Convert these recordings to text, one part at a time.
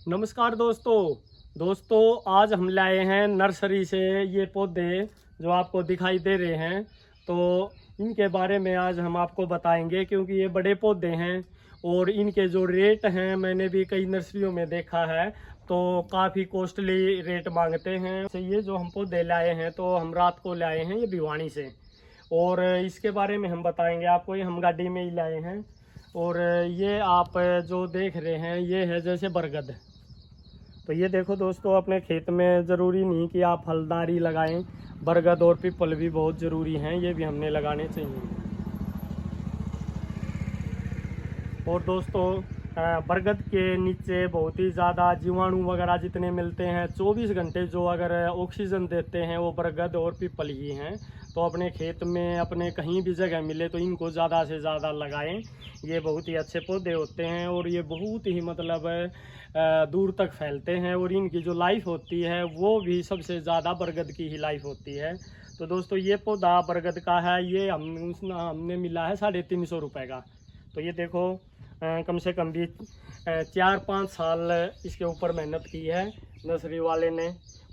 नमस्कार दोस्तों आज हम लाए हैं नर्सरी से ये पौधे जो आपको दिखाई दे रहे हैं। तो इनके बारे में आज हम आपको बताएंगे क्योंकि ये बड़े पौधे हैं और इनके जो रेट हैं मैंने भी कई नर्सरियों में देखा है तो काफ़ी कॉस्टली रेट मांगते हैं। तो ये जो हम पौधे लाए हैं तो हम रात को लाए हैं ये भिवानी से, और इसके बारे में हम बताएंगे आपको। ये हम गाड़ी में ही लाए हैं। और ये आप जो देख रहे हैं ये है जैसे बरगद। तो ये देखो दोस्तों, अपने खेत में ज़रूरी नहीं कि आप फलदारी लगाएं, बरगद और पीपल भी बहुत ज़रूरी हैं, ये भी हमने लगाने चाहिए। और दोस्तों बरगद के नीचे बहुत ही ज़्यादा जीवाणु वगैरह जितने मिलते हैं, 24 घंटे जो अगर ऑक्सीजन देते हैं वो बरगद और पीपल ही हैं। तो अपने खेत में अपने कहीं भी जगह मिले तो इनको ज़्यादा से ज़्यादा लगाएं। ये बहुत ही अच्छे पौधे होते हैं और ये बहुत ही मतलब दूर तक फैलते हैं, और इनकी जो लाइफ होती है वो भी सबसे ज़्यादा बरगद की ही लाइफ होती है। तो दोस्तों ये पौधा बरगद का है, ये हमने मिला है 350 रुपये का। तो ये देखो कम से कम भी 4-5 साल इसके ऊपर मेहनत की है नर्सरी वाले ने,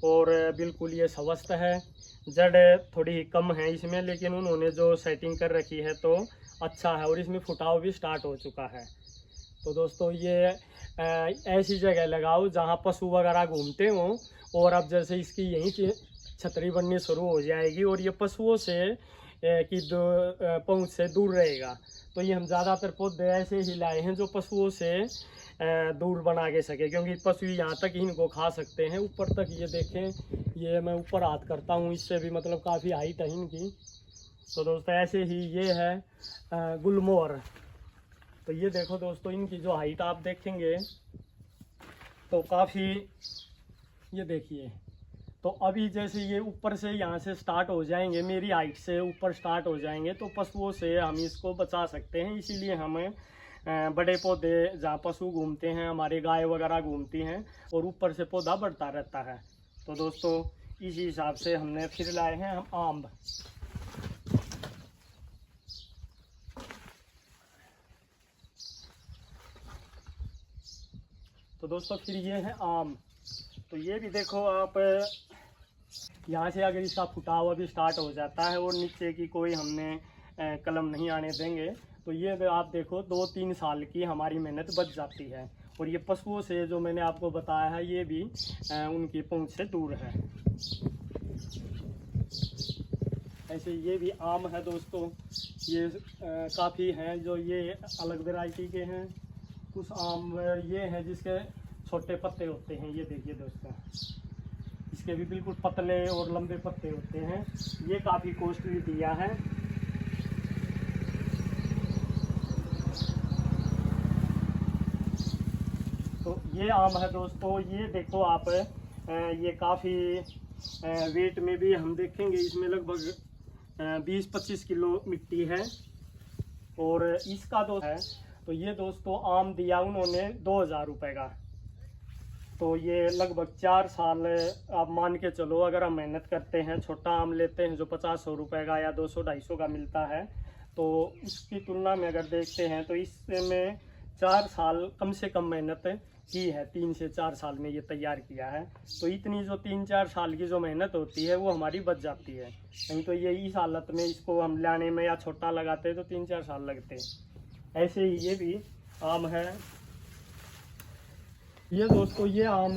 और बिल्कुल ये स्वस्थ है। जड़ थोड़ी कम है इसमें, लेकिन उन्होंने जो सेटिंग कर रखी है तो अच्छा है, और इसमें फुटाव भी स्टार्ट हो चुका है। तो दोस्तों ये ऐसी जगह लगाओ जहाँ पशु वगैरह घूमते हों, और अब जैसे इसकी यहीं छतरी बननी शुरू हो जाएगी और ये पशुओं से की पहुँच से दूर रहेगा। तो ये हम ज़्यादातर पौधे ऐसे ही लाए हैं जो पशुओं से दूर बना के सके, क्योंकि पशु यहाँ तक ही इनको खा सकते हैं। ऊपर तक ये देखें, ये मैं ऊपर हाथ करता हूँ, इससे भी मतलब काफ़ी हाइट है इनकी। तो दोस्तों ऐसे ही ये है गुलमोहर। तो ये देखो दोस्तों, इनकी जो हाइट आप देखेंगे तो काफ़ी, ये देखिए। तो अभी जैसे ये ऊपर से यहाँ से स्टार्ट हो जाएंगे, मेरी हाइट से ऊपर स्टार्ट हो जाएंगे, तो पशुओं से हम इसको बचा सकते हैं। इसीलिए हमें बड़े पौधे जहाँ पशु घूमते हैं, हमारे गाय वगैरह घूमती हैं, और ऊपर से पौधा बढ़ता रहता है। तो दोस्तों इसी हिसाब से हमने फिर लाए हैं हम आम। तो दोस्तों फिर ये है आम। तो ये भी देखो आप, यहाँ से अगर इसका फुटाव अभी स्टार्ट हो जाता है और नीचे की कोई हमने कलम नहीं आने देंगे तो ये आप देखो 2-3 साल की हमारी मेहनत बच जाती है। और ये पशुओं से जो मैंने आपको बताया है ये भी उनकी पहुँच से दूर है। ऐसे ये भी आम है दोस्तों, ये काफ़ी हैं जो ये अलग वैरायटी के हैं। कुछ आम ये हैं जिसके छोटे पत्ते होते हैं, ये देखिए दोस्तों, इसके भी बिल्कुल पतले और लंबे पत्ते होते हैं। ये काफ़ी कॉस्टली दिया है। तो ये आम है दोस्तों, ये देखो आप, ये काफ़ी वेट में भी हम देखेंगे इसमें लगभग 20-25 किलो मिट्टी है। और इसका दोस्त है, तो ये दोस्तों आम दिया उन्होंने 2000 रुपये का। तो ये लगभग 4 साल आप मान के चलो, अगर हम मेहनत करते हैं, छोटा आम लेते हैं जो 50-100 रुपये का या 200-250 का मिलता है, तो उसकी तुलना में अगर देखते हैं तो इसमें 4 साल कम से कम मेहनत की है। 3 से 4 साल में ये तैयार किया है। तो इतनी जो 3-4 साल की जो मेहनत होती है वो हमारी बच जाती है। नहीं तो ये इस हालत में इसको हम लाने में या छोटा लगाते तो 3-4 साल लगते। ऐसे ही ये भी आम है। ये दोस्तों ये आम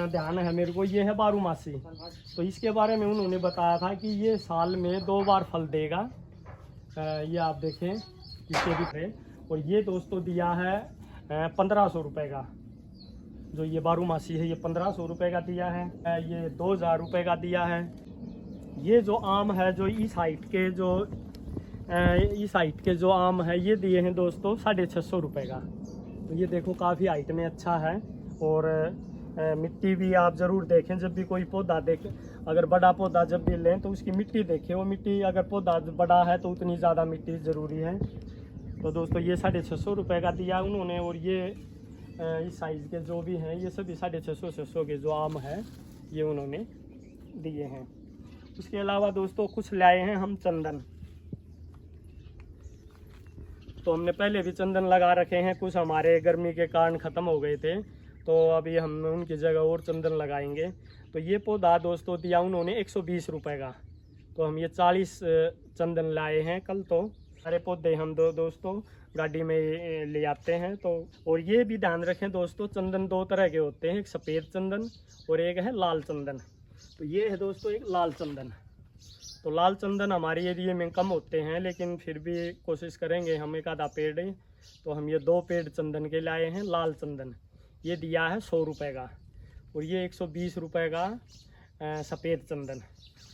ध्यान है मेरे को, ये है बारूमासी। तो इसके बारे में उन्होंने बताया था कि ये साल में 2 बार फल देगा। ये आप देखें इसके भी थे। और ये दोस्तों दिया है 1500 रुपये का। जो ये बारूमासी है ये 1500 रुपये का दिया है। ये 2000 रुपये का दिया है। ये जो आम है जो इस हाइट के जो आम है ये दिए हैं दोस्तों 650 रुपये का। तो ये देखो काफ़ी हाइट में अच्छा है। और मिट्टी भी आप ज़रूर देखें, जब भी कोई पौधा देखें, अगर बड़ा पौधा जब भी लें तो उसकी मिट्टी देखें। वो मिट्टी अगर पौधा बड़ा है तो उतनी ज़्यादा मिट्टी ज़रूरी है। तो दोस्तों ये 650 रुपये का दिया उन्होंने। और ये इस साइज़ के जो भी हैं ये सभी 650-600 के जो आम है ये उन्होंने दिए हैं। उसके अलावा दोस्तों कुछ लाए हैं हम चंदन। तो हमने पहले भी चंदन लगा रखे हैं, कुछ हमारे गर्मी के कारण ख़त्म हो गए थे तो अभी हम उनकी जगह और चंदन लगाएंगे। तो ये पौधा दोस्तों दिया उन्होंने 120 रुपये का, तो हम ये 40 चंदन लाए हैं कल। तो सारे पौधे हम दोस्तों गाड़ी में ले आते हैं। तो और ये भी ध्यान रखें दोस्तों, चंदन दो तरह के होते हैं, एक सफ़ेद चंदन और एक है लाल चंदन। तो ये है दोस्तों एक लाल चंदन। तो लाल चंदन हमारे एरिए में कम होते हैं, लेकिन फिर भी कोशिश करेंगे हम एक आधा पेड़ है। तो हम ये 2 पेड़ चंदन के लाए हैं लाल चंदन। ये दिया है 100 रुपये का, और ये 120 रुपये का सफ़ेद चंदन।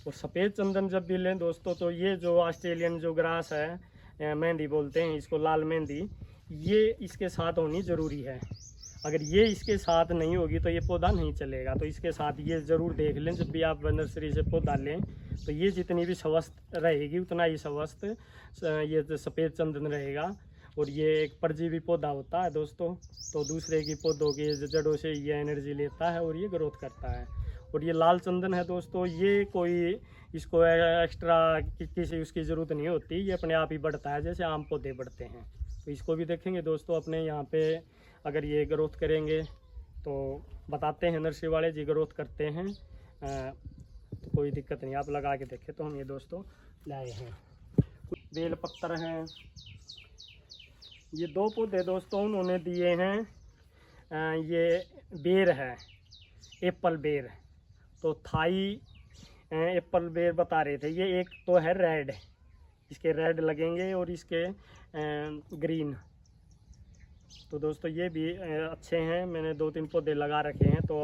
और सफ़ेद चंदन जब भी लें दोस्तों, तो ये जो ऑस्ट्रेलियन जो ग्रास है, मेहंदी बोलते हैं इसको, लाल मेहंदी, ये इसके साथ होनी ज़रूरी है। अगर ये इसके साथ नहीं होगी तो ये पौधा नहीं चलेगा। तो इसके साथ ये ज़रूर देख लें जब भी आप नर्सरी से पौधा लें। तो ये जितनी भी स्वस्थ रहेगी उतना ही स्वस्थ ये सफ़ेद चंदन रहेगा। और ये एक परजीवी पौधा होता है दोस्तों, तो दूसरे की पौधों की जड़ों से ये एनर्जी लेता है और ये ग्रोथ करता है। और ये लाल चंदन है दोस्तों, ये कोई इसको एक्स्ट्रा किसी उसकी ज़रूरत नहीं होती, ये अपने आप ही बढ़ता है जैसे आम पौधे बढ़ते हैं। तो इसको भी देखेंगे दोस्तों अपने यहाँ पे, अगर ये ग्रोथ करेंगे तो बताते हैं नर्सरी वाले जी ग्रोथ करते हैं, तो कोई दिक्कत नहीं, आप लगा के देखें। तो हम ये दोस्तों लाए हैं, कुछ बेल पत्तर हैं। ये 2 पौधे दोस्तों उन्होंने दिए हैं, ये बेर है, एप्पल बेर। तो थाई एप्पल बेर बता रहे थे। ये एक तो है रेड, इसके रेड लगेंगे और इसके ग्रीन। तो दोस्तों ये भी अच्छे हैं, मैंने 2-3 पौधे लगा रखे हैं। तो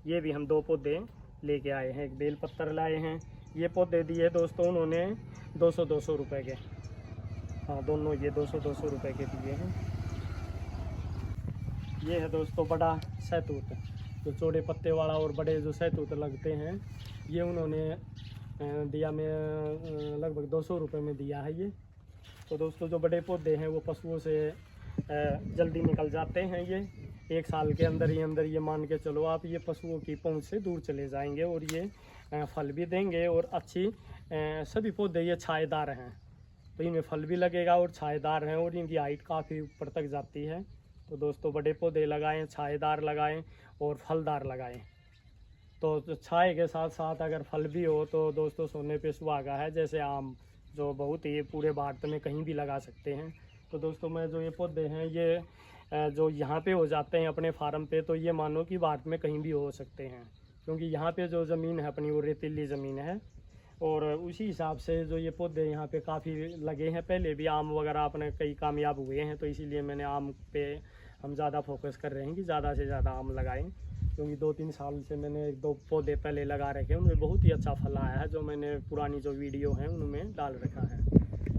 ये भी हम 2 पौधे लेके आए हैं, एक बेल पत्तर लाए हैं। ये पौधे दिए दोस्तों उन्होंने 200-200 रुपये के, हाँ दोनों ये 200-200 रुपये के दिए हैं। ये है दोस्तों बड़ा सहतूत, जो चौड़े पत्ते वाला और बड़े जो सहतूत लगते हैं, ये उन्होंने दिया में लगभग 200 रुपये में दिया है ये। तो दोस्तों जो बड़े पौधे हैं वो पशुओं से जल्दी निकल जाते हैं। ये 1 साल के अंदर ये मान के चलो आप, ये पशुओं की पहुंच से दूर चले जाएंगे और ये फल भी देंगे। और अच्छी सभी पौधे ये छाएदार हैं, तो इनमें फल भी लगेगा और छाएदार हैं, और इनकी हाइट काफ़ी ऊपर तक जाती है। तो दोस्तों बड़े पौधे लगाएं, छाएदार लगाएं और फलदार लगाएं। तो छाए के साथ साथ अगर फल भी हो तो दोस्तों सोने पे सुहागा है, जैसे आम जो बहुत ही पूरे भारत में कहीं भी लगा सकते हैं। तो दोस्तों मैं जो ये पौधे हैं ये जो यहाँ पे हो जाते हैं अपने फार्म पे, तो ये मानो कि भारत में कहीं भी हो सकते हैं, क्योंकि यहाँ पे जो ज़मीन है अपनी वो रेतीली ज़मीन है। और उसी हिसाब से जो ये पौधे यहाँ पे काफ़ी लगे हैं, पहले भी आम वगैरह अपने कई कामयाब हुए हैं। तो इसीलिए मैंने आम पे हम ज़्यादा फोकस कर रहे हैं कि ज़्यादा से ज़्यादा आम लगाएं, क्योंकि 2-3 साल से मैंने 1-2 पौधे पहले लगा रखे हैं, उनमें बहुत ही अच्छा फल आया है, जो मैंने पुरानी जो वीडियो हैं उनमें डाल रखा है।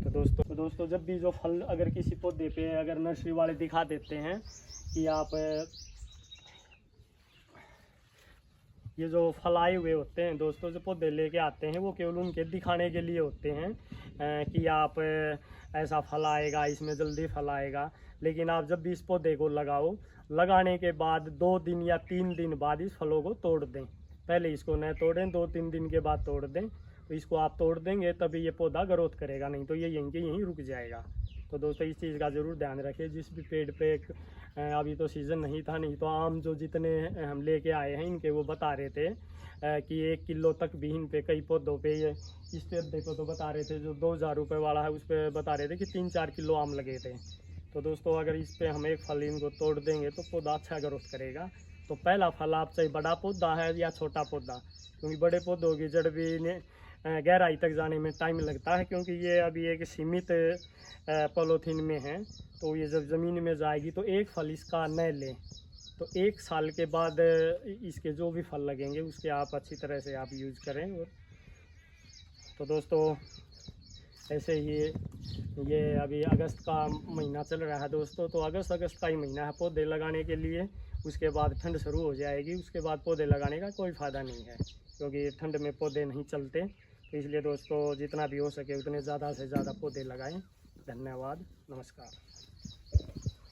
तो दोस्तों जब भी जो फल अगर किसी पौधे पे अगर नर्सरी वाले दिखा देते हैं कि आप ये जो फल आए हुए होते हैं दोस्तों, जो पौधे लेके आते हैं वो केवल उनके दिखाने के लिए होते हैं कि आप ऐसा फल आएगा, इसमें जल्दी फल आएगा। लेकिन आप जब भी इस पौधे को लगाओ, लगाने के बाद 2 दिन या 3 दिन बाद इस फलों को तोड़ दें। पहले इसको न तोड़ें, 2-3 दिन के बाद तोड़ दें। तो इसको आप तोड़ देंगे तभी ये पौधा ग्रोथ करेगा, नहीं तो ये यहीं के यहीं रुक जाएगा। तो दोस्तों इस चीज़ का ज़रूर ध्यान रखें। जिस भी पेड़ पे अभी तो सीज़न नहीं था, नहीं तो आम जो जितने हम लेके आए हैं इनके वो बता रहे थे कि 1 किलो तक भी इन पे कई पौधों पे, ये इस पे देखो तो बता रहे थे जो 2000 रुपये वाला है उस पर बता रहे थे कि 3-4 किलो आम लगे थे। तो दोस्तों अगर इस पर हम एक फल इनको तोड़ देंगे तो पौधा अच्छा ग्रोथ करेगा। तो पहला फल आप चाहे बड़ा पौधा है या छोटा पौधा, क्योंकि बड़े पौधों की जड़ भी गहराई तक जाने में टाइम लगता है, क्योंकि ये अभी एक सीमित पॉलीथीन में है। तो ये जब ज़मीन में जाएगी तो एक फल इसका न लें, तो 1 साल के बाद इसके जो भी फल लगेंगे उसके आप अच्छी तरह से आप यूज़ करें। और तो दोस्तों ऐसे ही ये अभी अगस्त का महीना चल रहा है दोस्तों, तो अगस्त का ही महीना है पौधे लगाने के लिए। उसके बाद ठंड शुरू हो जाएगी, उसके बाद पौधे लगाने का कोई फ़ायदा नहीं है, क्योंकि ठंड में पौधे नहीं चलते। तो इसलिए दोस्तों जितना भी हो सके उतने ज़्यादा से ज़्यादा पौधे लगाएं। धन्यवाद, नमस्कार।